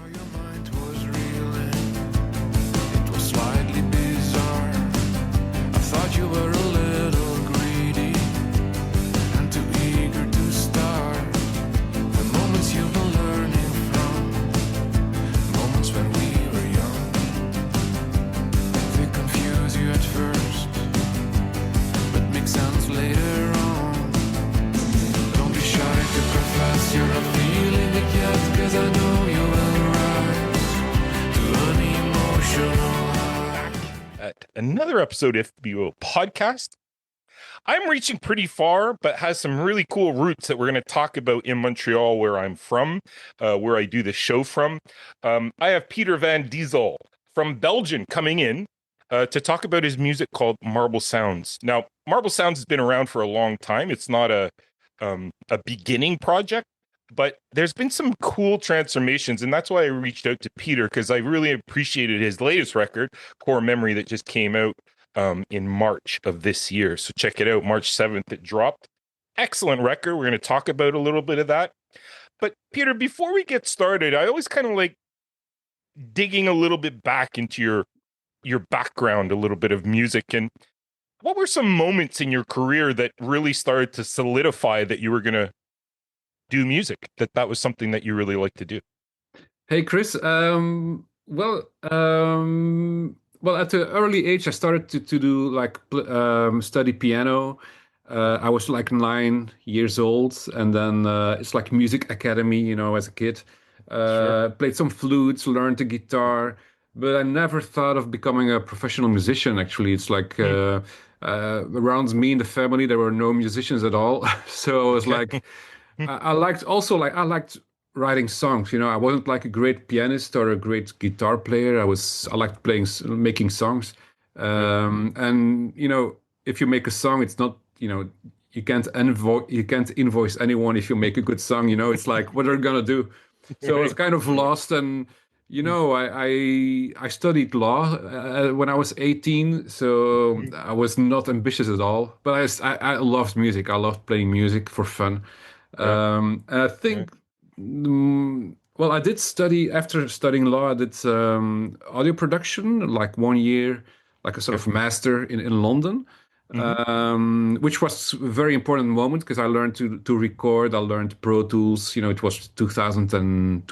your mind was reeling. It was slightly bizarre. I thought you were a little greedy and too eager to start. The moments you've been learning from, moments when we were young. They confuse you at first, but make sense later on. Don't be shy to confess you're not feeling it yet, 'cause I know you will rise to an emotional high. At another episode of the podcast. I'm reaching pretty far, but has some really cool roots that we're going to talk about in Montreal, where I'm from, where I do the show from. I have Pieter van Diesel from Belgium coming in to talk about his music called Marble Sounds. Now, Marble Sounds has been around for a long time. It's not a beginning project, but there's been some cool transformations, and that's why I reached out to Pieter, because I really appreciated his latest record, Core Memory, that just came out in March of this year. So check it out. March 7th, it dropped. Excellent record. We're going to talk about a little bit of that. But Pieter, before we get started, I always kind of like digging a little bit back into your background, a little bit of music. And what were some moments in your career that really started to solidify that you were going to do music, that was something that you really like to do? Hey, Chris. Well, at an early age, I started to do like study piano. I was like 9 years old, and then it's like music academy, as a kid. Sure. Played some flutes, learned the guitar, but I never thought of becoming a professional musician. Actually, it's like around me in the family, there were no musicians at all. So I was like, I liked writing songs. I wasn't like a great pianist or a great guitar player. I liked making songs. And if you make a song, it's not, you can't invoice anyone if you make a good song. It's like, what are you gonna do? So I was kind of lost, and I studied law when I was 18, so I was not ambitious at all. But I loved music. I loved playing music for fun. And I think, well, I did study, after studying law, I did audio production, like 1 year, like a sort of master in London, which was a very important moment because I learned to record. I learned Pro Tools. It was 2001.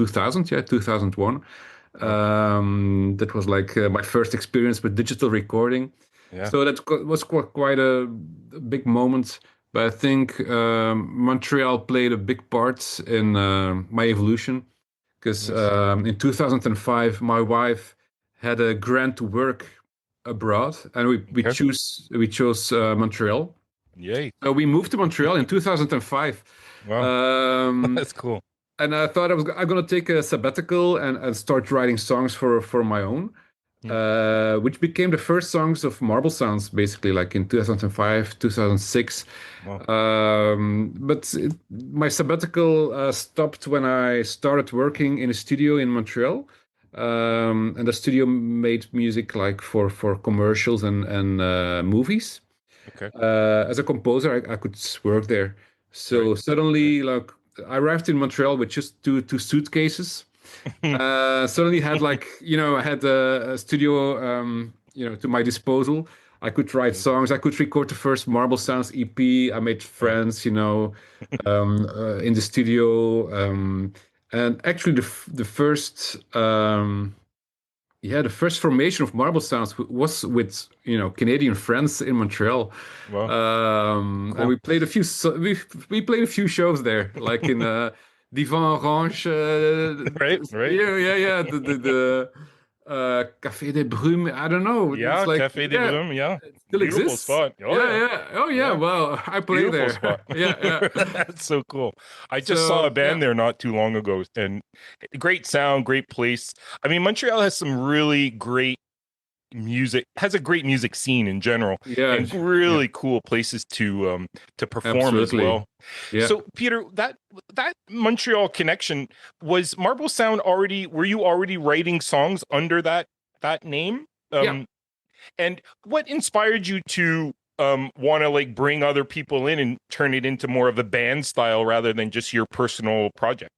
That was like my first experience with digital recording. Yeah. So that was quite a big moment. But I think Montreal played a big part in my evolution, because in 2005 my wife had a grant to work abroad, and we chose Montreal. Yay! So we moved to Montreal in 2005. Wow, that's cool. And I thought I'm going to take a sabbatical and start writing songs for my own. Which became the first songs of Marble Sounds, basically, like in 2005, 2006. Wow. But my sabbatical stopped when I started working in a studio in Montreal. And the studio made music like for commercials and movies. Okay. As a composer, I could work there. So suddenly, like, I arrived in Montreal with just two suitcases. Suddenly had I had a studio, to my disposal. I could write songs. I could record the first Marble Sounds EP. I made friends, in the studio. And actually, the first, the first formation of Marble Sounds was with Canadian friends in Montreal. Wow. Cool. And we played a few shows there, like in Divan Orange. Right. Yeah. The Café des Brumes. I don't know. Yeah, it's like, Café des Brumes. Yeah, it still beautiful exists. spot. Oh yeah. Well, I play there. Spot. Yeah. That's so cool. I just saw a band there not too long ago, and great sound, great place. I mean, Montreal has some really great music, has a great music scene in general, and really cool places to perform as well. Yeah. So Pieter, that Montreal connection, was Marble Sound already, were you already writing songs under that name? And what inspired you to want to like bring other people in and turn it into more of a band style rather than just your personal project?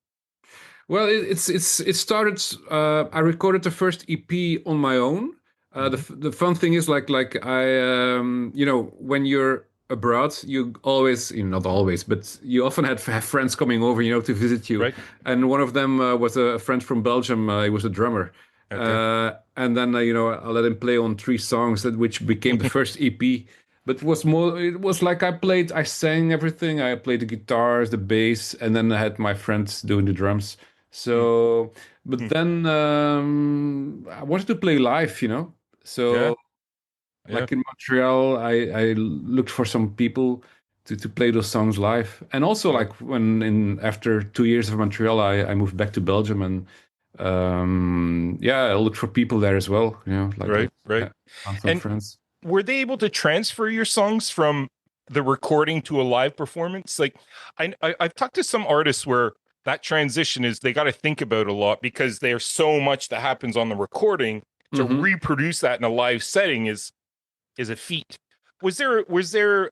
Well, it started. I recorded the first EP on my own. Hmm. The fun thing is like I when you're abroad, you always, not always, but you often have friends coming over, to visit you. Right. And one of them was a friend from Belgium. He was a drummer. Okay. And then I let him play on 3 songs which became the first EP. But it was like I sang everything. I played the guitars, the bass, and then I had my friends doing the drums. Hmm. So, but Hmm. then I wanted to play live. Yeah. So, Yeah. like in Montreal, I looked for some people to play those songs live. And also, Yeah. like after 2 years of Montreal, I moved back to Belgium, and yeah, I looked for people there as well. Right. Right. Yeah, found some And friends. were they able to transfer your songs from the recording to a live performance? Like, I've talked to some artists where that transition is they got to think about a lot because there's so much that happens on the recording to Hmm. reproduce that in a live setting is a feat. Was that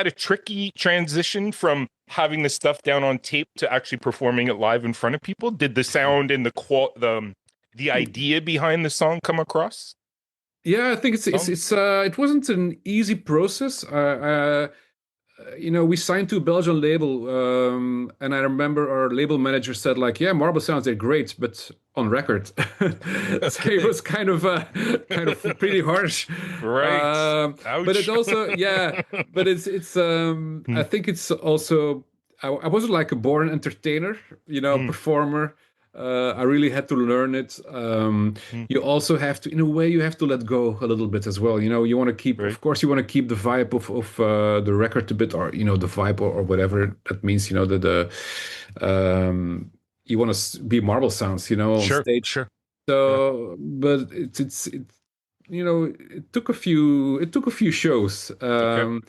a tricky transition from having the stuff down on tape to actually performing it live in front of people? Did the sound and the idea behind the song come across? Yeah, I think Some? it wasn't an easy process. We signed to a Belgian label, and I remember our label manager said like, "Yeah, Marble sounds are great, but on record." So it Okay. was kind of pretty harsh. Right. But it Ouch. also, yeah, but it's I Mm, think it's also I wasn't like a born entertainer, mm, performer. I really had to learn it. mm. You also have to, in a way, you have to let go a little bit as well. You want to keep, Right. of course, you want to keep the vibe of the record a bit, or the vibe, or whatever that means. You want to be Marble Sounds, on Sure. stage. Sure. Yeah. So, but it took a few shows. Okay.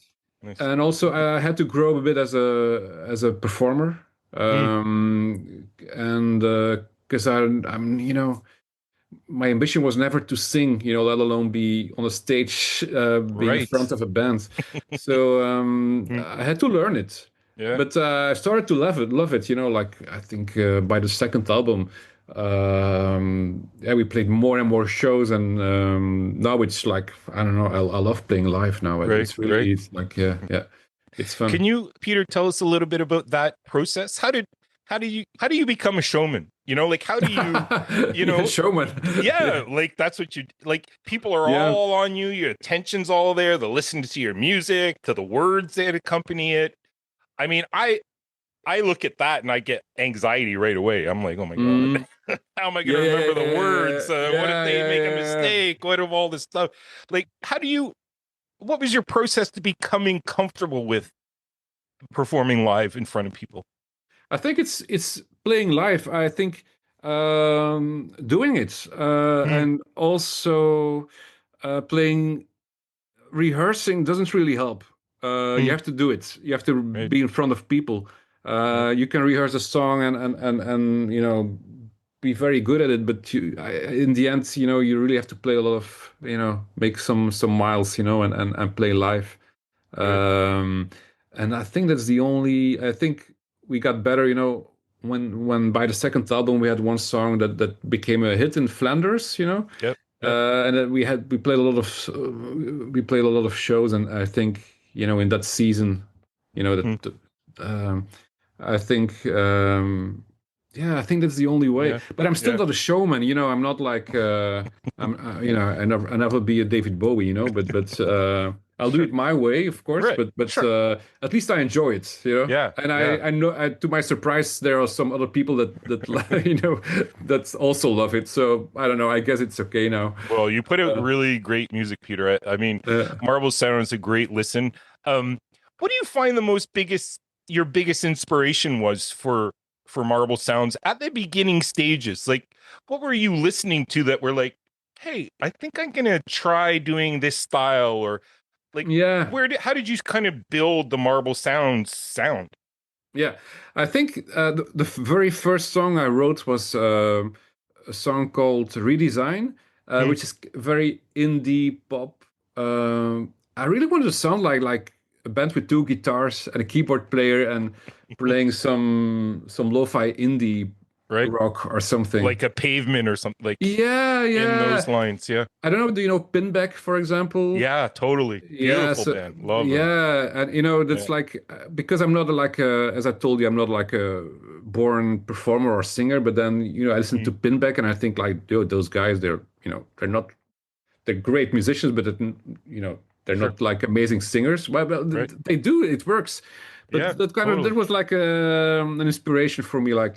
Nice. And also I had to grow a bit as a performer, Mm, and because I'm my ambition was never to sing, let alone be on a stage, being in front right. of a band. So Mm, I had to learn it. yeah. But I started to love it. Like I think by the second album, yeah, we played more and more shows, and now it's like I don't know. I love playing live now. Right. It's Right. really, it's like, yeah, yeah, it's Can fun. you, Peter, tell us a little bit about that process? How do you become a showman? Like how do you Yeah, know, showman. yeah, Yeah, like that's what you like. People are yeah. all on you, your attention's all there, they're listening to your music, to the words that accompany it. I mean, I look at that and I get anxiety right away. I'm like, oh my God, Mm, how am I going yeah, to yeah, remember yeah, the words? yeah, What if yeah, they yeah, make a yeah, yeah. mistake? What if all this stuff? Like, what was your process to becoming comfortable with performing live in front of people? I think it's playing live. I think doing it, Mm, and also playing rehearsing doesn't really help. You mm, have to do it. You have to right, be in front of people. right, You can rehearse a song and be very good at it, but in the end, you really have to play a lot of, make some miles, and play live. right. Um, and I think that's the only. I think we got better, when by the second album we had one song that became a hit in Flanders, Yep, yep. and then we played a lot of shows, and I think in that season, Mm, um, I think yeah, I think that's the only way. yeah, But I'm still yeah. not a showman, I'm not like I never be a David Bowie, but I'll do Sure, it my way, of course. right, But sure. at least I enjoy it. Yeah, And yeah. I know, to my surprise, there are some other people that that also love it. So I don't know. I guess it's okay now. Well, you put out Uh, really great music, Peter. I mean, uh, Marble Sound is a great listen. What do you find your biggest inspiration was for Marble Sounds at the beginning stages? Like, what were you listening to that were like, hey, I think I'm gonna try doing this style, or like, yeah, how did you kind of build the Marble Sounds sound? yeah. I think the very first song I wrote was a song called Redesign, Mm, which is very indie pop. I really wanted to sound like a band with 2 guitars and a keyboard player and playing some lo-fi indie right. rock or something. Like a Pavement or something, like Yeah, in those yeah. lines. Yeah. I don't know. Do you know Pinback, for example? Yeah, totally. Yeah, Beautiful so band. Love them. yeah, and Yeah. that's like because I'm not like as I told you, I'm not like a born performer or singer. But then I listen to Mm, Pinback and I think like, dude, those guys, they're not they're great musicians, but they're sure. not like amazing singers. Well, Right. they do, it works. But Yeah, that totally. was like an inspiration for me. I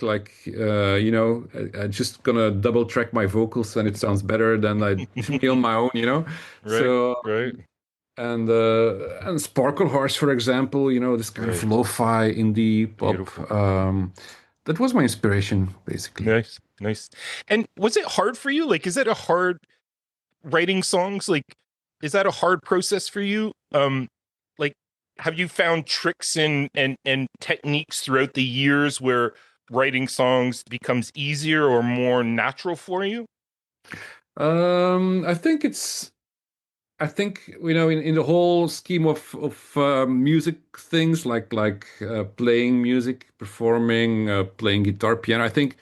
just gonna double track my vocals and it sounds better than me on my own. Right. So Right. and Sparkle Horse, for example, this kind of Right. lo-fi indie pop. Beautiful. That was my inspiration, basically. Nice. Nice. And was it hard for you? Like, is it a hard writing songs? Like, is that a hard process for you? Like, have you found tricks and techniques throughout the years where writing songs becomes easier or more natural for you? I think in the whole scheme of music things like playing music, performing, playing guitar, piano. I think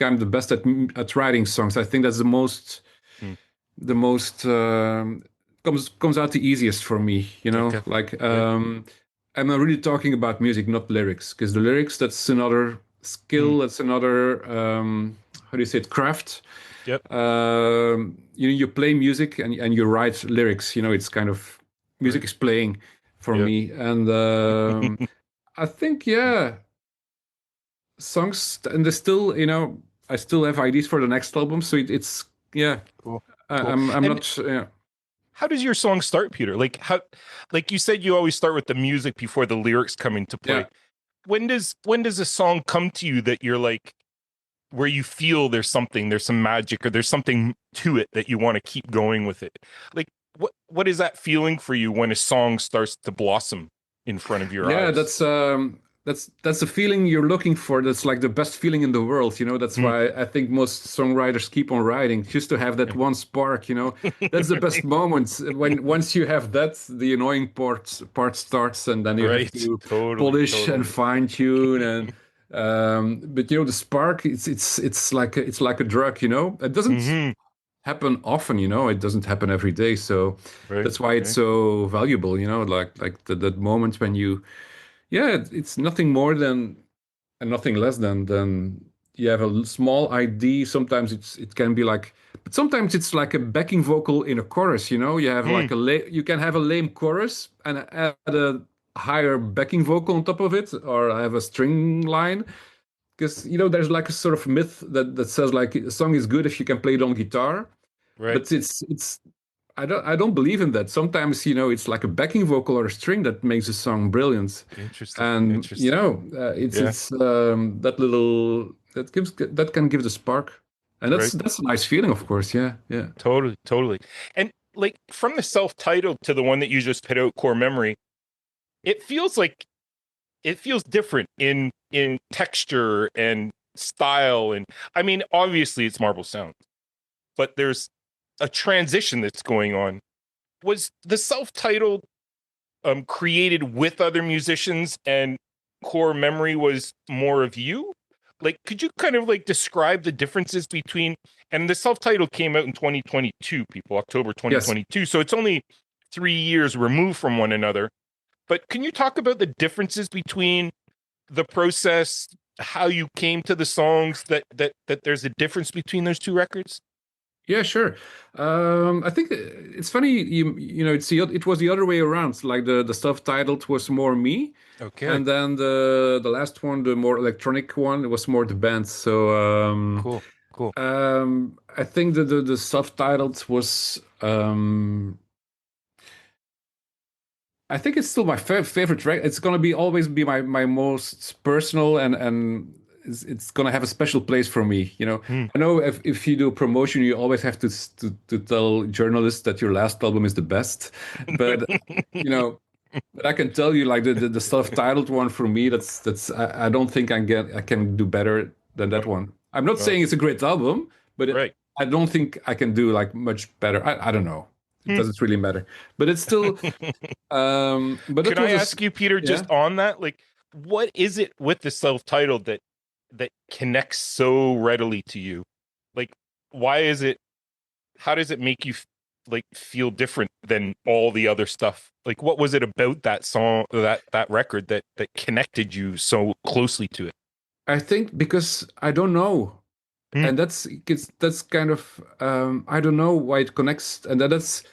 I'm the best at writing songs. I think that's Hmm. the most comes out the easiest for me. Okay. Like Right. I'm not really talking about music, not lyrics, because the lyrics, that's another Hmm. skill. That's another how do you say it, craft. Yep. You play music and you write lyrics. It's kind of music Right. is playing for Yeah. me, and I think songs, and there's still I still have ideas for the next album, so it's yeah. Cool. I, Cool. I'm And not yeah. how does your song start, Peter? Like how, like you said, you always start with the music before the lyrics come into play. Yeah. When does a song come to you that you're like, where you feel there's some magic or there's something to it that you want to keep going with it? Like what is that feeling for you when a song starts to blossom in front of your Yeah, eyes? that's the feeling you're looking for. That's like the best feeling in the world. That's Hmm. why I think most songwriters keep on writing, just to have that one spark. That's the best moment. When once you have that, the annoying part starts, and then you have Right. to Totally. polish and Totally. fine tune. And but the spark, it's like a drug. It doesn't Hmm. happen often. It doesn't happen every day. So Right. that's why it's Right. so valuable. Like that moment when you yeah, it's nothing more than and nothing less than you have a small ID. Sometimes it can be like, but sometimes it's like a backing vocal in a chorus. You have Hmm. like you can have a lame chorus and add a higher backing vocal on top of it, or have a string line. Because there's like a sort of myth that says like a song is good if you can play it on guitar, Right. but it's I don't believe in that. Sometimes it's like a backing vocal or a string that makes a song brilliant, Interesting. and Interesting. Yeah. it's that little that can give the spark, and Right. that's a nice feeling, of course. Yeah, yeah, Totally. Totally. And like from the self-titled to the one that you just put out, Core Memory, it feels like it feels different in texture and style. And I mean, obviously it's Marble Sound, but there's a transition that's going on. Was the self-titled created with other musicians and Core Memory was more of you? Like, could you kind of like describe the differences between, and the self-titled came out in 2022, people, October yes, 2022. So it's only 3 years removed from one another. But can you talk about the differences between the process, how you came to the songs, that there's a difference between those two records? yeah, sure. I think it's funny. It was the other way around. Like the self-titled was more me, Okay, and then the last one, the more electronic one, it was more the band. So cool, cool. I think that the self-titled was I think it's still my favorite track. It's gonna be always be my most personal, and it's gonna have a special place for me. Hmm. I know if you do promotion, you always have to tell journalists that your last album is the best, but you know, but I can tell you like the self-titled one for me, that's I don't think I can do better than that Oh, one. I'm not oh, saying it's a great album, but right. I don't think I can do like much better. I don't know. It Hmm. doesn't really matter, but it's still. But Can that I was ask you, Peter, yeah, just on that, like, what is it with the self-titled that that connects so readily to you? Like, why is it? How does it make you like feel different than all the other stuff? Like, what was it about that song, that record that connected you so closely to it? I think because I don't know, Mm, and that's kind of I don't know why it connects, and that's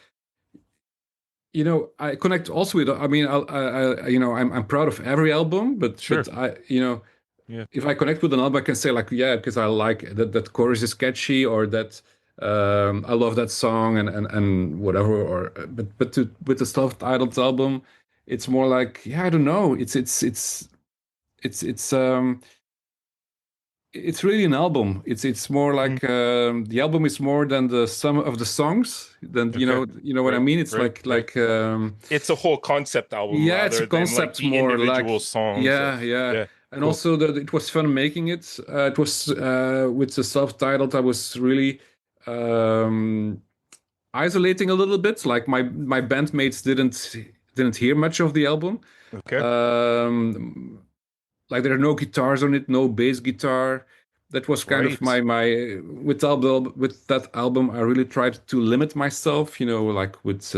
I connect also with. I mean, I'm proud of every album, sure. but I Yeah. if I connect with an album, I can say like yeah, because I like that chorus is catchy, or that I love that song and whatever. Or with the self-titled album, it's more like yeah, I don't know. It's it's um it's really an album. It's more Mm, like the album is more than the sum of the songs. Than okay. you know what I Right. mean. It's Right. like Right. It's a whole concept album yeah, it's a rather than like concept the more like individual songs of. yeah, Yeah. and Cool. also that it was fun making it. It was with the self-titled. I was really um, isolating a little bit. Like my bandmates didn't hear much of the album. Okay. Um, like there are no guitars on it, no bass guitar. That was kind of Right. my with that album. I really tried to limit myself, like with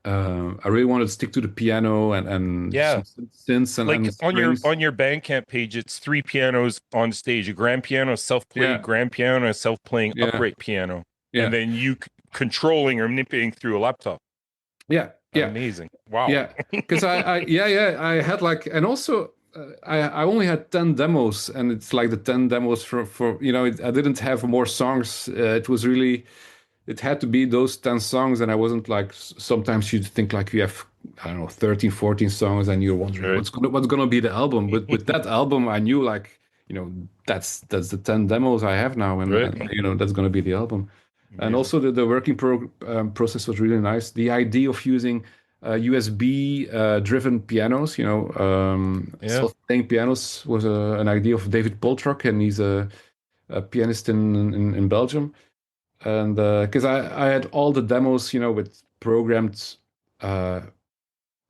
I really wanted to stick to the piano and Yeah. some synths Like and strings. on your Bandcamp page, it's three pianos on stage: a grand piano, a self-played Yeah, grand piano, a self-playing yeah, upright piano, and yeah, then you controlling or manipulating through a laptop. yeah, yeah, Amazing! Wow. yeah. Because yeah, I had like, and also I only had 10 demos, and it's like the 10 demos for I didn't have more songs. It was really it had to be those 10 songs, and I wasn't like sometimes you'd think like you have I don't know 13 14 songs and you're wondering Right. what's gonna be the album, but with that album I knew like that's the 10 demos I have now, Right. and that's gonna be the album. And Amazing. also the working process was really nice. The idea of using USB driven pianos, Yeah. self-playing pianos was an idea of David Poltrock, and he's a pianist in Belgium. And because I had all the demos, with programmed uh,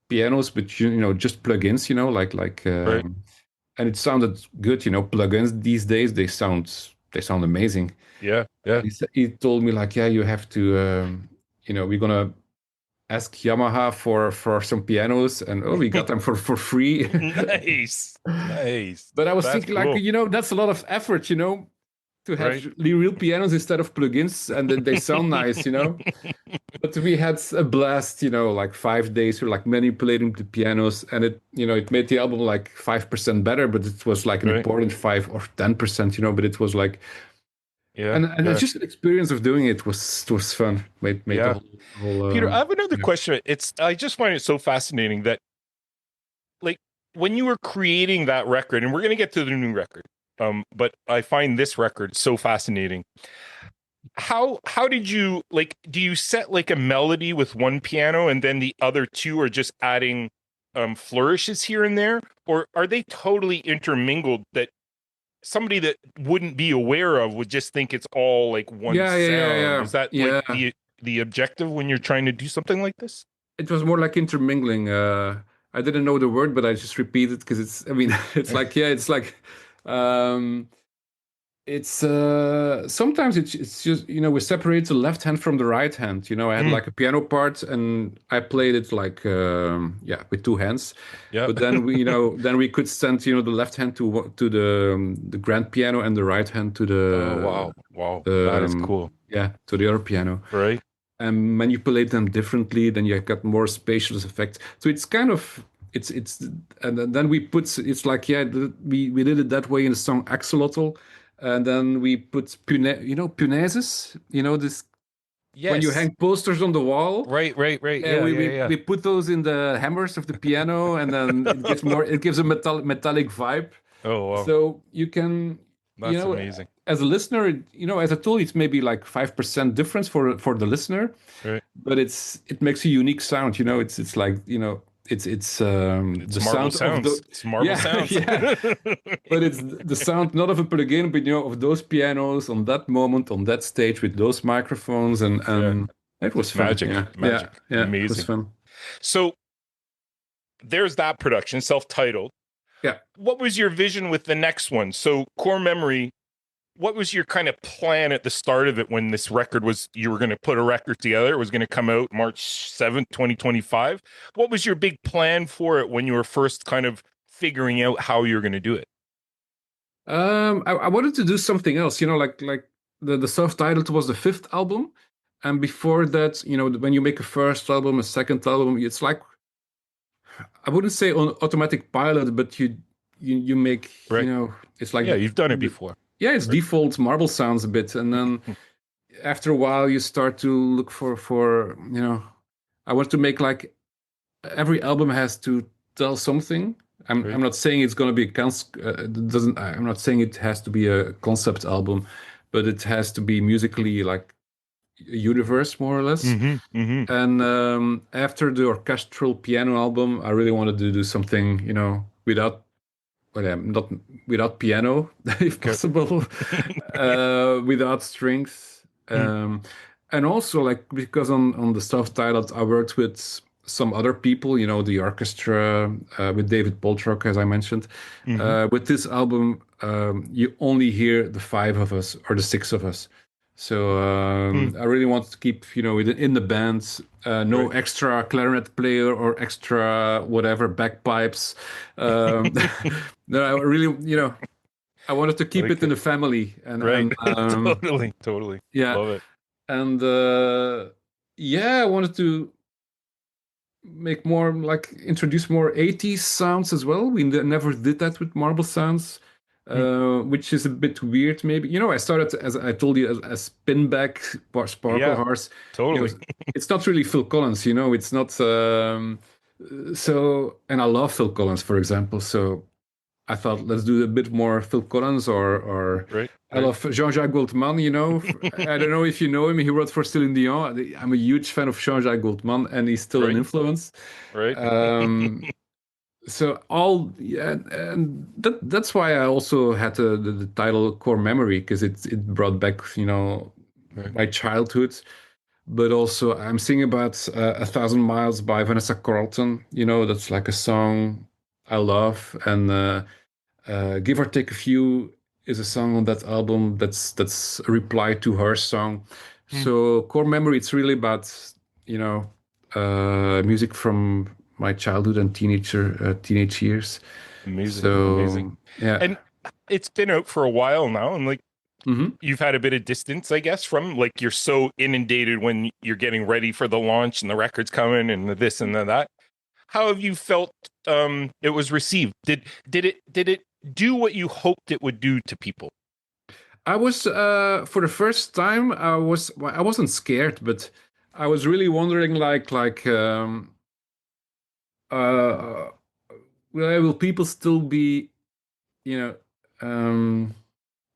pianos, but just plugins, like Right. and it sounded good. Plugins these days they sound amazing. Yeah. And Yeah. he told me like, yeah, you have to, we're gonna ask Yamaha for some pianos, and oh, we got them for free. Nice. Nice. But I was That's thinking like, cool. that's a lot of effort, to have Right. real pianos instead of plugins, and then they sound nice. But we had a blast, like 5 days. We were like manipulating the pianos, and it made the album like 5% better, but it was like an Right. important 5 or 10%. But it was like, Yeah. and it's Yeah. just an experience of doing it was fun. Made the Yeah. whole Peter, I have another yeah. question. I just find it so fascinating that like when you were creating that record, and we're gonna get to the new record, but I find this record so fascinating. How did you like? Do you set like a melody with one piano, and then the other two are just adding flourishes here and there, or are they totally intermingled that somebody that wouldn't be aware of would just think it's all like one sound? Yeah, Is that like yeah. the objective when you're trying to do something like this? It was more like intermingling. I didn't know the word, but I just repeated because it's. I mean, it's like yeah, it's like. Um, it's sometimes it's just we separate the left hand from the right hand. I had Mm, like a piano part, and I played it like yeah, with two hands. yeah. But then we then we could send the left hand to the grand piano, and the right hand to Oh wow, wow, that the is cool. yeah, to the other piano, Right? and manipulate them differently. Then you got more spacious effects. So it's kind of it's and then we put it's like yeah, we did it that way in the song Axolotl, and then we put punaises, this when you Yes. hang posters on the wall. Right, right, right. Yeah, Yeah, we, yeah, we yeah. we put those in the hammers of the piano, and then it gives a metallic vibe. Oh wow, So you can, that's amazing. as a listener, as a tool, it's maybe like 5% difference for the listener, Right? but it makes a unique sound. It's like it's It's the Marvel sound of sounds. the It's Marvel yeah sounds. yeah, but it's the sound not of a plugin, but of those pianos on that moment on that stage with those microphones, and Yeah, it was it's fun. magic, Yeah, magic, yeah, it was amazing. fun. So there's that production, self-titled. Yeah. What was your vision with the next one? So core memory, what was your kind of plan at the start of it when this record was, you were going to put a record together, it was going to come out March 7th, 2025? What was your big plan for it when you were first kind of figuring out how you're going to do it? I wanted to do something else, like the self-titled was the fifth album, and before that, when you make a first album, a second album, it's like I wouldn't say on automatic pilot, but you make Right. it's like Yeah, you've done it before. yeah, it's Right. default marble sounds a bit, and then after a while you start to look for I want to make like every album has to tell something. I'm Right. not saying it's going to be it doesn't I'm not saying it has to be a concept album, but it has to be musically like a universe more or less. Mm-hmm. And after the orchestral piano album, I really wanted to do something, without well, yeah, not without piano, if Okay. possible, without strings, Mm, and also like because on the self-titled, I worked with some other people, the orchestra with David Poltrock, as I mentioned. mm-hmm. With this album, you only hear the five of us or the six of us. So Mm, I really wanted to keep, in the band, no right. extra clarinet player or extra whatever bagpipes. Um, no, I really, I wanted to I keep like it in it. the family, and Right. and Totally. yeah, Love it. and yeah, I wanted to make more like introduce more 80s sounds as well. We never did that with marble sounds, Mm, which is a bit weird maybe. I started, as I told you, as pinback sparkle yeah, horse. you know totally. it's not really Phil Collins, it's not so, and I love Phil Collins, for example, so I thought let's do a bit more Phil Collins, or Right. I Right. love Jean-Jacques Goldman. I don't know if you know him. He wrote for Celine Dion. I'm a huge fan of Jean-Jacques Goldman, and he's still an Right. influence. Right. Um, so all yeah, and that's why I also had the title Core Memory, because it brought back Right. my childhood. But also I'm singing about A Thousand Miles by Vanessa Carlton. That's like a song I love, and Give or Take a Few is a song on that album that's a reply to her song. Mm, So Core Memory, it's really about music from my childhood and teenage years. amazing. Amazing. So yeah. And it's been out for a while now, and like Hmm. you've had a bit of distance, I guess, from like you're so inundated when you're getting ready for the launch and the record's coming and the this and the that. How have you felt it was received? Did it do what you hoped it would do to people? I was for the first time I wasn't scared, but I was really wondering like uh will people still be you know um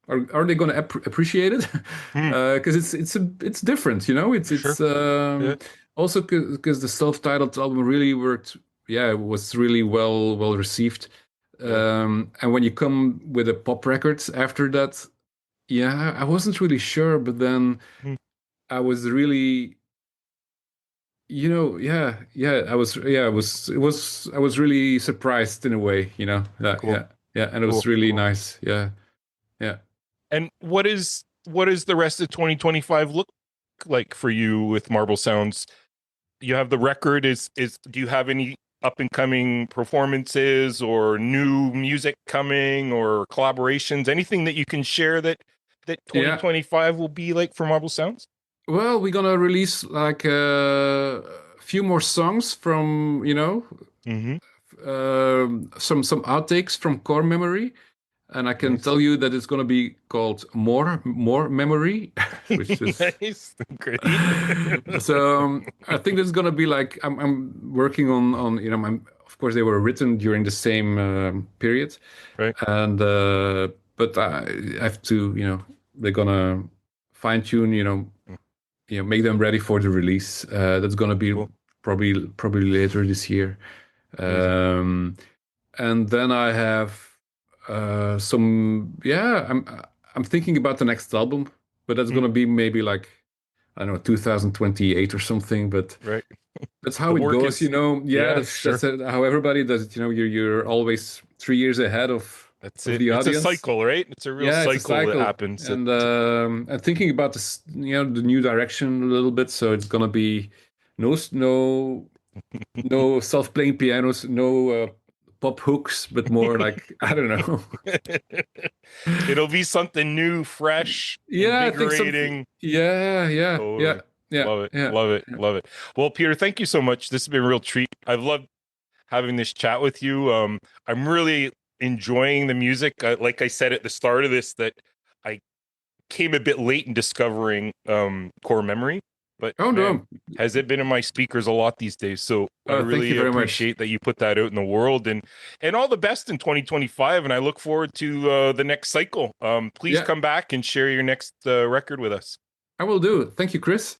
are they going to appreciate it? Hmm, Because it's different, sure. it's Yeah. also because the self-titled album really worked. Yeah, it was really well received. Yeah. And when you come with a pop record after that, yeah, I wasn't really sure, but then Hmm, I was really, yeah, I was really surprised in a way, cool. yeah, and it was Cool. really Cool. nice, yeah, yeah. And what is the rest of 2025 look like for you with Marble Sounds? You have the record. Is do you have any up and coming performances or new music coming or collaborations? Anything that you can share that Yeah. 2025 will be like for Marble Sounds? Well, we're gonna release like a few more songs from, Mm-hmm. some outtakes from Core Memory, and I can Nice. tell you that it's gonna be called More Memory, which is Nice. Great. so. I think it's gonna be like I'm working on of course they were written during the same period, Right. and but I have to they're gonna fine tune make them ready for the release. That's gonna be Cool. probably later this year. Amazing. Um, and then I have some. Yeah, I'm thinking about the next album, but that's Mm, gonna be maybe like I don't know 2028 or something. But right. that's The how it work goes, is, Yeah, yeah, that's sure. how everybody does it. You're always 3 years ahead of That's of it. the It's a audience. cycle, right? It's a real Yeah, it's a cycle that cycle, happens. and thinking about this, the new direction a little bit. So it's gonna be no self-playing pianos, no pop hooks, but more like I don't know. It'll be something new, fresh, Yeah, I think something. invigorating. Yeah, yeah, yeah, Totally. yeah, Love it. yeah. Love it. Yeah. Love it. Well, Peter, thank you so much. This has been a real treat. I've loved having this chat with you. I'm really enjoying the music. Like I said at the start of this, that I came a bit late in discovering core memory, but Oh man, no. has it been in my speakers a lot these days. So I Thank you really very much. appreciate that you put that out in the world, and all the best in 2025. And I look forward to the next cycle. Please Yeah, come back and share your next record with us. I will do. Thank you, Chris.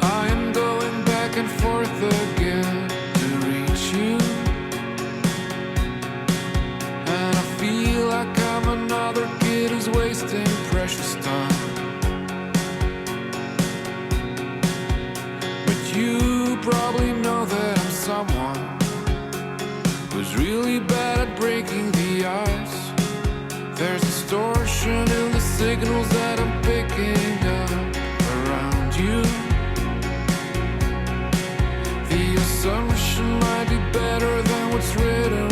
I am going back and forth again to reach you, and I feel like I'm another kid who's wasting precious time. But you probably know that I'm someone who's really bad at breaking the ice. There's distortion in the signals that I'm picking up around you. The assumption might be better than what's written